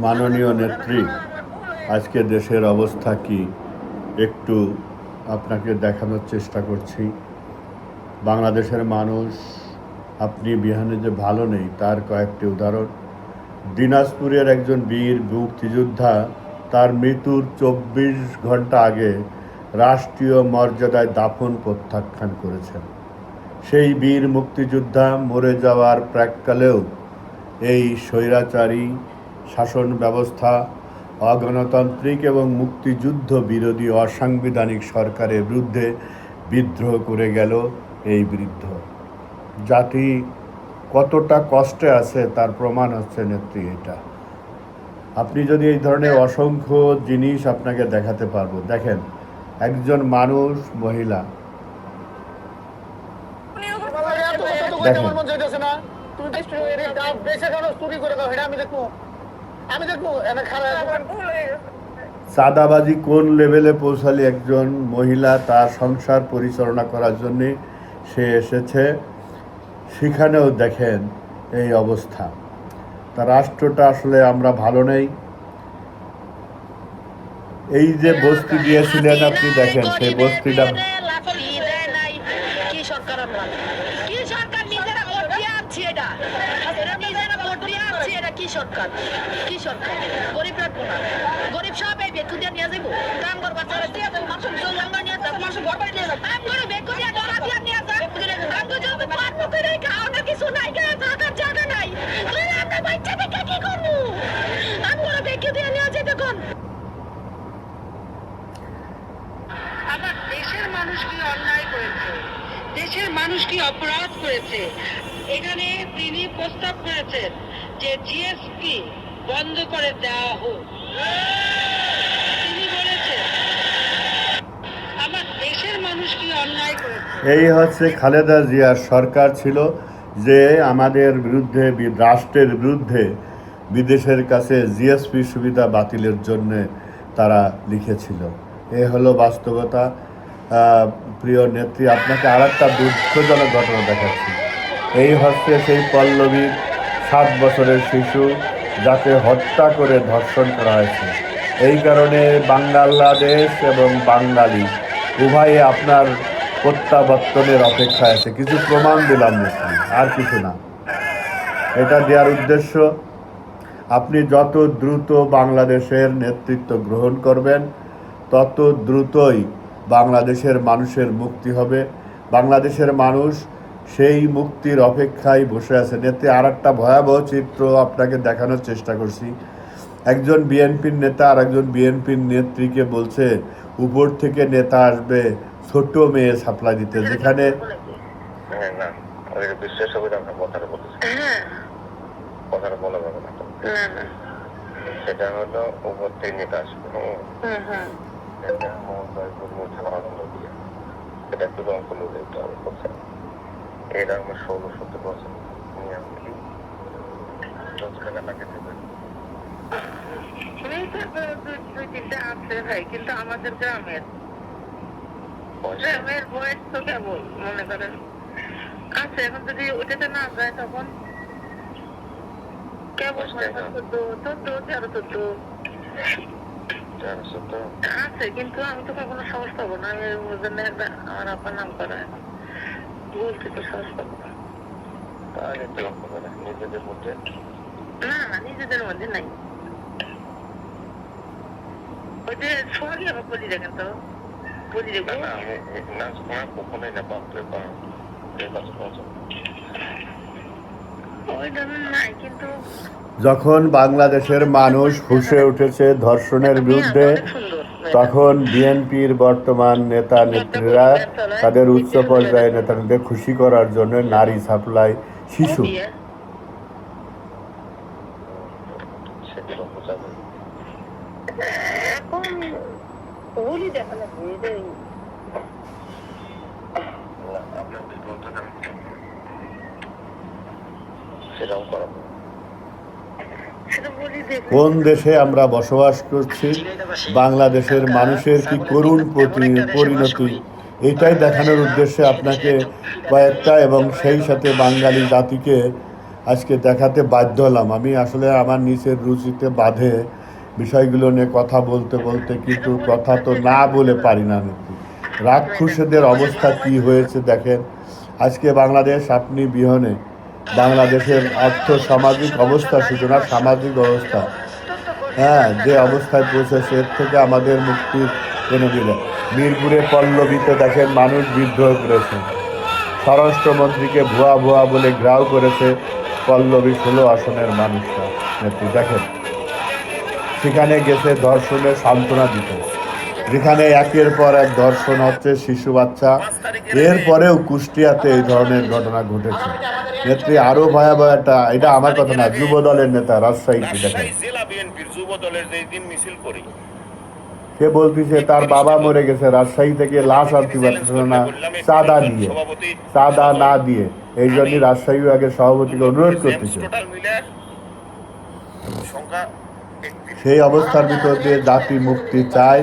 মাননীয় নেত্রী, আজকে দেশের অবস্থা কি একটু আপনাকে দেখানোর চেষ্টা করছি। বাংলাদেশের মানুষ আপনি বিহানে যে ভালো নেই তার কয়েকটি উদাহরণ। দিনাজপুরের একজন বীর মুক্তিযোদ্ধা তার মৃত্যুর ২৪ ঘন্টা আগে রাষ্ট্রীয় মর্যাদায় দাফন প্রত্যাখ্যান করেছেন। সেই বীর মুক্তিযোদ্ধা মরে যাওয়ার প্রাক্কালেও এই স্বৈরাচারী শাসন ব্যবস্থা, অগণতান্ত্রিক এবং মুক্তিযুদ্ধ বিরোধী অসাংবিধানিক সরকারের বিরুদ্ধে বিদ্রোহ করে গেল এই বৃদ্ধ জাতি। কতটা কষ্টে আছে তার প্রমাণ হচ্ছে নেত্রী এটা। আপনি যদি এই ধরনের অসংখ্য জিনিস আপনাকে দেখাতে পারবো। দেখেন, একজন মানুষ, মহিলা, দেখেন চাঁদাবাজি কোন লেভেলে পৌঁছালে একজন মহিলা তার সংসার পরিচালনা করার জন্যে সে এসেছে, সেখানেও দেখেন এই অবস্থা। তা রাষ্ট্রটা আসলে আমরা ভালো নেই। এই যে বস্তি দিয়েছিলেন আপনি, দেখেন সেই বস্তিটা গরিব সব এই বেকু দিয়ে নিয়ে যাবো কাম করবার চলে দিয়ে মানুষ জঙ্গল নিয়ে যাবো মানুষ ঘর বাড়ি নিয়ে যাবো কাম করে বেকু দিয়ে ডরা দিয়ে নিয়ে যাবো কাম তো যদি পার করে খাও না কিছু নাই থাকার জায়গা নাই আমরা বাচ্চা থেকে কি করবো আমরা বেকু দিয়ে নিয়ে যেতে কোন আমার দেশের মানুষ কি অন্যায় করেছে, দেশের মানুষ কি অপরাধ করেছে। এখানে তিনি প্রস্তাব করেছেন যে জিএসপি বন্ধ করে দেওয়া হোক। তিনি বলেছেন আমার দেশের মানুষ কি অন্যায় করেছে। এই হচ্ছে খালেদা জিয়ার সরকার ছিল যে আমাদের বিরুদ্ধে, রাষ্ট্রের বিরুদ্ধে বিদেশের কাছে জিএসপি সুবিধা বাতিলের জন্য তারা লিখেছিল। এ হলো বাস্তবতা। প্রিয় নেত্রী, আপনাকে আর একটা দুঃখজনক ঘটনা দেখাচ্ছি। এই হচ্ছে সেই পল্লবীর 7 বছরের শিশু যাকে হত্যা করে ধর্ষণ করা হয়েছে। এই কারণে বাংলাদেশ এবং বাঙালি উভয়ে আপনার প্রত্যাবর্তনের অপেক্ষায় আছে। কিছু প্রমাণ দিলাম নেত্রী, আর কিছু না। এটা দেওয়ার উদ্দেশ্য আপনি যত দ্রুত বাংলাদেশের নেতৃত্ব গ্রহণ করবেন তত দ্রুতই বাংলাদেশের মানুষের মুক্তি হবে। বাংলাদেশের মানুষ সেই মুক্তির অপেক্ষায় বসে আছে। নেত্রী, আর একটা ভয়াবহ চিত্র আপনাকে দেখানোর চেষ্টা করছি। একজন বিএনপির নেতা আর একজন বিএনপির নেত্রীকে বলছে উপর থেকে নেতা আসবে ছোট মেয়ে সাপ্লাই দিতে, যেখানে সেটা হলো উপর থেকে নেতা আসবে। এটা একটু রং করে দিতে হবে। এটা আমার 16-17 নিয়ে আমি কি 10 টাকা লাগে দেবেন। আছে ভাই, কিন্তু আমাদের গ্রামের বয়স তো কেবল মনে করেন আছে। এখন যদি ওটাতে না যায় তখন কেবল 14-13 আছে, কিন্তু আমি তো কখনো সাহস পাবো না। আমি আমার আপার নাম করায় বলতে তো সাহস পাবো না। নিজেদের মধ্যে না, নিজেদের মধ্যে নাই। ওই যে সোহাগী আমার বলি দেখেন তো, বলি দেখবো না কখনোই না পাত্রে ওই ধরনের নাই। কিন্তু যখন বাংলাদেশের মানুষ ফুঁসে উঠেছে ধর্ষণের বিরুদ্ধে, তখন বিএনপির বর্তমান নেতা নেত্রীরা তাদের উচ্চ পর্যায়ের নেতাদের খুশি করার জন্য নারী সাপ্লাই, শিশু এখন বলি দেখা লাগবে। সেটাও করাবো। কোন দেশে আমরা বসবাস করছি, বাংলাদেশের মানুষের কি করুণ পরিণতি, এটাই দেখানোর উদ্দেশ্যে আপনাকে কয়েকটা এবং সেই সাথে বাঙালি জাতিকে আজকে দেখাতে বাধ্য হলাম। আমি আসলে আমার নিচের রুচিতে বাঁধে বিষয়গুলো নিয়ে কথা বলতে বলতে কিন্তু কথা তো না বলে পারি না নেত্রী। রাক্ষসীদের অবস্থা কি হয়েছে দেখেন। আজকে বাংলাদেশ আপনি বিহনে বাংলাদেশের অর্থ সামাজিক অবস্থা, শুধু না সামাজিক অবস্থা, হ্যাঁ, যে অবস্থায় পৌঁছেছে এর থেকে আমাদের মুক্তির এনে দিলেন। মিরপুরে পল্লবীতে দেখেন মানুষ বিদ্রোহ করেছে, স্বরাষ্ট্রমন্ত্রীকে ভুয়া ভুয়া বলে ঘেরাও করেছে পল্লবী 16 আসনের মানুষরা। নেত্রী দেখেন, সেখানে গেছে ধর্ষণের সান্ত্বনা দিতে, যেখানে একের পর এক ধর্ষণ হচ্ছে শিশু বাচ্চা। এরপরেও কুষ্টিয়াতে এই ধরনের ঘটনা ঘটেছে। নেত্রী আরো ভয়াবহ একটা, এটা আমার কথা না, যুব দলের নেতা রাজশাহীতে দেখেন, জেলা বিএনপির যুব দলের যে দিন মিছিল করি, সে বলতেছে তার বাবা মরে গেছে, রাজশাহী থেকে লাশ আনতে পারতেছিল না চাঁদা দিয়ে, চাঁদা না দিয়ে। এই জন্যই রাজশাহী বিভাগের সভাপতিকে অনুরোধ করতেছে। টোটাল মিলে সংখ্যা সেই অবস্থার ভিতর দিয়ে জাতি মুক্তি চায়,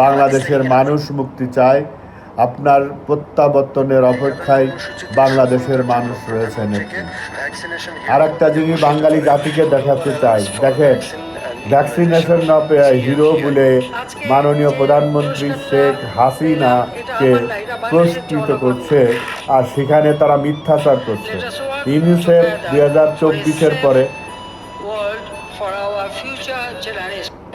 বাংলাদেশের মানুষ মুক্তি চায়। আপনার প্রত্যাবর্তনের অপেক্ষায় বাংলাদেশের মানুষ রয়েছে নেত্রী। আর একটা জিনিস বাঙালি জাতিকে দেখাতে চাই, দেখেন ভ্যাকসিনেশন হিরো বলে মাননীয় প্রধানমন্ত্রী শেখ হাসিনাকে পুরস্কৃত করছে, আর সেখানে তারা মিথ্যাচার করছে। ইউনিসেফ 2024-এর পরে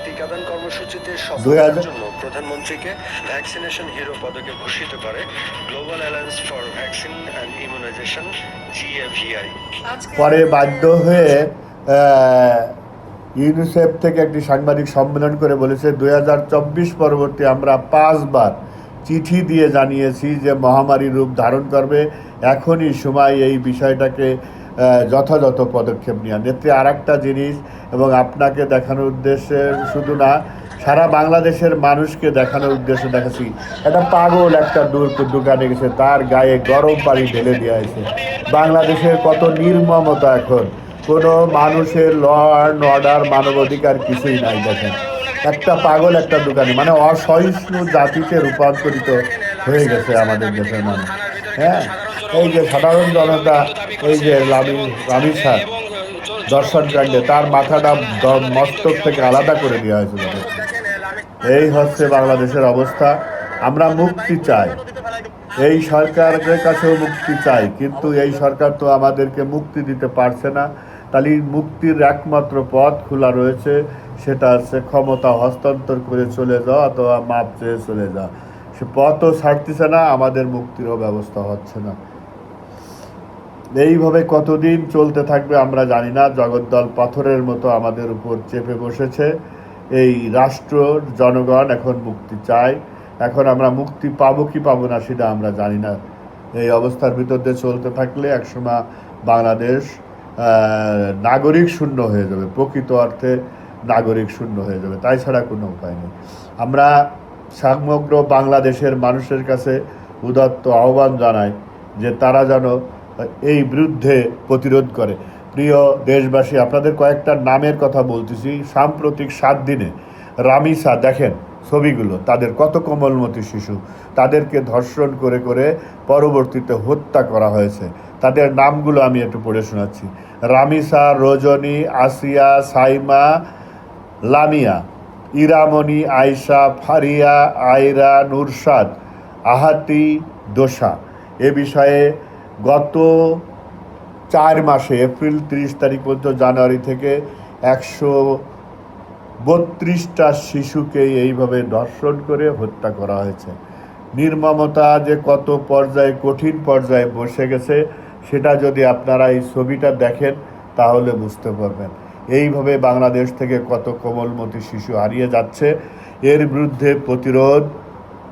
টিকাদান কর্মসূচিতে 2000 জন্য প্রধানমন্ত্রীকে ভ্যাকসিনেশন হিরো পদকে ভূষিত করে global alliance for vaccine and immunization GAVI। পরে বাধ্য হয়ে ইউনিসেফ থেকে একটি সাংবাদিক সম্মেলন করে বলেছে 2024 পরবর্তী আমরা 5 বার চিঠি দিয়ে জানিয়েছি যে মহামারী রূপ ধারণ করবে, এখনই সময় এই বিষয়টাকে যথাযথ পদক্ষেপ নেওয়া। নেত্রী আর একটা জিনিস, এবং আপনাকে দেখানোর উদ্দেশ্যে শুধু না, সারা বাংলাদেশের মানুষকে দেখানোর উদ্দেশ্যে দেখাচ্ছি, একটা পাগল একটা দোকানে গেছে, তার গায়ে গরম পানি ঢেলে দেওয়া হয়েছে। বাংলাদেশের কত নির্মমতা এখন, কোনো মানুষের ল অ্যান্ড অর্ডার মানবাধিকার কিছুই নাই। দেখেন একটা পাগল একটা দোকানে, মানে অসহিষ্ণু জাতিতে রূপান্তরিত হয়ে গেছে আমাদের দেশের মানুষ। হ্যাঁ, এই যে সাধারণ জনতা, এই যে রামি স্যার দর্শন কাণ্ডে তার মাথাটা মস্তক থেকে আলাদা করে দেওয়া হয়েছিল। এই হচ্ছে বাংলাদেশের অবস্থা। আমরা মুক্তি চাই, এই সরকারের কাছেও মুক্তি চাই, কিন্তু এই সরকার তো আমাদেরকে মুক্তি দিতে পারছে না। তাহলে মুক্তির একমাত্র পথ খোলা রয়েছে, সেটা হচ্ছে ক্ষমতা হস্তান্তর করে চলে যাওয়া অথবা মাপ চেয়ে চলে যাওয়া। সে পথও ছাড়তেছে না, আমাদের মুক্তিরও ব্যবস্থা হচ্ছে না। এইভাবে কতদিন চলতে থাকবে আমরা জানি না। জগদ্দল পাথরের মতো আমাদের উপর চেপে বসেছে। এই রাষ্ট্র জনগণ এখন মুক্তি চায়। এখন আমরা মুক্তি পাবো কি পাবো না সেটা আমরা জানি না। এই অবস্থার ভিতর দিয়ে চলতে থাকলে একসময় বাংলাদেশ নাগরিক শূন্য হয়ে যাবে, প্রকৃত অর্থে নাগরিক শূন্য হয়ে যাবে, তাই ছাড়া কোনো উপায় নেই। আমরা সমগ্র বাংলাদেশের মানুষের কাছে উদাত্ত আহ্বান জানাই যে তারা যেন এই বিরুদ্ধে প্রতিরোধ করে। প্রিয় দেশবাসী, আপনাদের কয়েকটা নামের কথা বলতেছি। সাম্প্রতিক 7 দিনে রামিসা দেখেন ছবিগুলো, তাদের কত কোমলমতি শিশু, তাদেরকে ধর্ষণ করে করে পরবর্তীতে হত্যা করা হয়েছে। তাদের নামগুলো আমি একটু পড়ে শোনাচ্ছি: রামিসা, রজনী, আসিয়া, সাইমা, লামিয়া, ইরামণি, আয়শা, ফারিয়া, আয়রা, নুরসাদ, আহাতি, দোসা। এ বিষয়ে গত 4 মাসে এপ্রিল 30 তারিখ পর্যন্ত, জানুয়ারি থেকে 132টা শিশুকে এইভাবে ধর্ষণ করে হত্যা করা হয়েছে। নির্মমতা যে কত পর্যায়ে, কঠিন পর্যায়ে বসে গেছে, সেটা যদি আপনারা এই ছবিটা দেখেন তাহলে বুঝতে পারবেন। এইভাবে বাংলাদেশ থেকে কত কোমলমতি শিশু হারিয়ে যাচ্ছে। এর বিরুদ্ধে প্রতিরোধ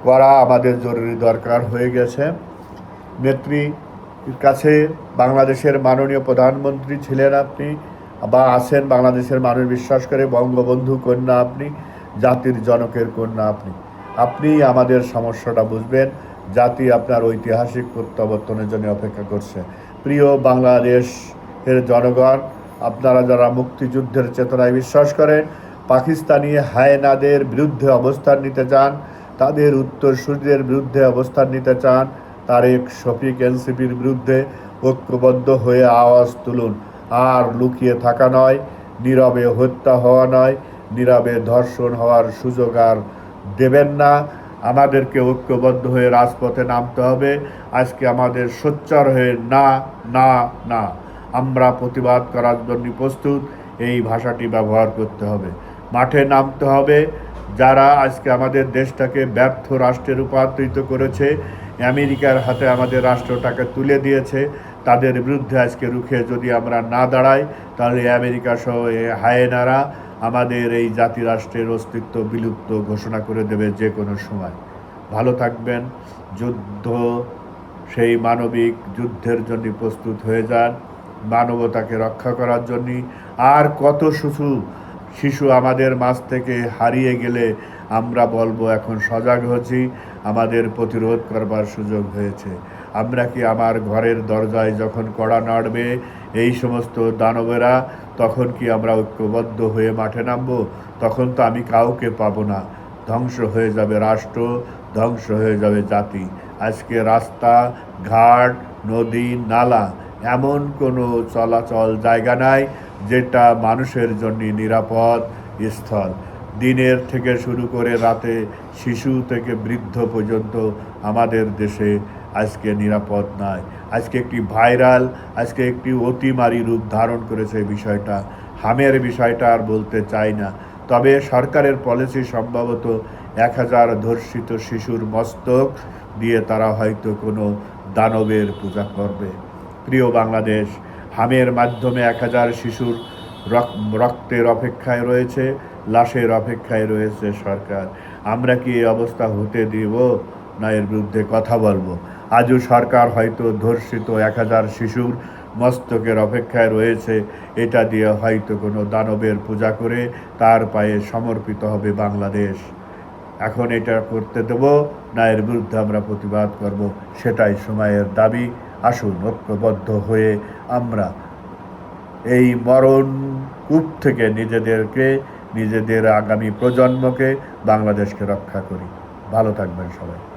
করা আমাদের জরুরি দরকার হয়ে গেছে। নেত্রীর কাছে বাংলাদেশের মাননীয় প্রধানমন্ত্রী ছিলেন আপনি, বা আছেন। বাংলাদেশের মানুষ বিশ্বাস করে বঙ্গবন্ধু কন্যা আপনি, জাতির জনকের কন্যা আপনি। আপনিই আমাদের সমস্যাটা বুঝবেন। জাতি আপনার ঐতিহাসিক প্রত্যাবর্তনের জন্য অপেক্ষা করছে। প্রিয় বাংলাদেশের জনগণ, আপনারা যারা মুক্তিযুদ্ধের চেতনায় বিশ্বাস করেন, পাকিস্তানি হায়নাদের বিরুদ্ধে অবস্থান নিতে চান, তাদের উত্তরসূরিদের বিরুদ্ধে অবস্থান নিতে চান, তারেক শফিক এনসিপির বিরুদ্ধে ঐক্যবদ্ধ হয়ে আওয়াজ তুলুন। আর লুকিয়ে থাকা নয়, নীরবে হত্যা হওয়া নয়, নীরবে ধর্ষণ হওয়ার সুযোগ আর দেবেন না। আমাদেরকে ঐক্যবদ্ধ হয়ে রাজপথে নামতে হবে। আজকে আমাদের সোচ্চার হয়ে না না না, আমরা প্রতিবাদ করার জন্য প্রস্তুত, এই ভাষাটি ব্যবহার করতে হবে। মাঠে নামতে হবে। যারা আজকে আমাদের দেশটাকে ব্যর্থ রাষ্ট্রে রূপান্তরিত করেছে, আমেরিকার হাতে আমাদের রাষ্ট্রটাকে তুলে দিয়েছে, তাদের বিরুদ্ধে আজকে রুখে যদি আমরা না দাঁড়াই, তাহলে আমেরিকা সহ হায়েনারা আমাদের এই জাতিরাষ্ট্রের অস্তিত্ব বিলুপ্ত ঘোষণা করে দেবে যে কোনো সময়। ভালো থাকবেন। যুদ্ধ, সেই মানবিক যুদ্ধের জন্য প্রস্তুত হয়ে যান, মানবতাকে রক্ষা করার জন্য। আর কত শিশু আমাদের মাঝ থেকে হারিয়ে গেলে আমরা বলবো এখন সজাগ হচ্ছি, আমাদের প্রতিরোধ করবার সুযোগ হয়েছে। আমরা কি আমার ঘরের দরজায় যখন কড়া নাড়বে এই সমস্ত দানবেরা, তখন কি আমরা ঐক্যবদ্ধ হয়ে মাঠে নামবো? তখন তো আমি কাউকে পাবো না। ধ্বংস হয়ে যাবে রাষ্ট্র, ধ্বংস হয়ে যাবে জাতি। আজকে রাস্তা ঘাট, নদী নালা, এমন কোনো চলাচল জায়গা নাই যেটা মানুষের জন্য নিরাপদ স্থল। দিনের থেকে শুরু করে রাতে শিশু থেকে বৃদ্ধ পর্যন্ত আমাদের দেশে আজকে নিরাপদ নয়। আজকে একটি ভাইরাল, আজকে একটি অতিমারী রূপ ধারণ করেছে বিষয়টা। হামের বিষয়টা আর বলতে চাই না। তবে সরকারের পলিসি সম্ভবত 1000 ধর্ষিত শিশুর মস্তক দিয়ে তারা হয়তো কোনো দানবের পূজা করবে। প্রিয় বাংলাদেশ, হামের মাধ্যমে 1000 শিশুর রক্তের অপেক্ষায় রয়েছে, লাশের অপেক্ষায় রয়েছে সরকার। আমরা কি এই অবস্থা হতে দিব না এর বিরুদ্ধে কথা বলবো? আজও সরকার হয়তো ধর্ষিত 1000 শিশুর মস্তকের অপেক্ষায় রয়েছে, এটা দিয়ে হয়তো কোনো দানবের পূজা করে তার পায়ে সমর্পিত হবে বাংলাদেশ। এখন এটা করতে দেব না, এর বিরুদ্ধে আমরা প্রতিবাদ করব, সেটাই সময়ের দাবি। আসুন ঐক্যবদ্ধ হয়ে আমরা এই মরণ কূপ থেকে নিজেদের আগামী প্রজন্মকে, বাংলাদেশকে রক্ষা করি। ভালো থাকবেন সবাই।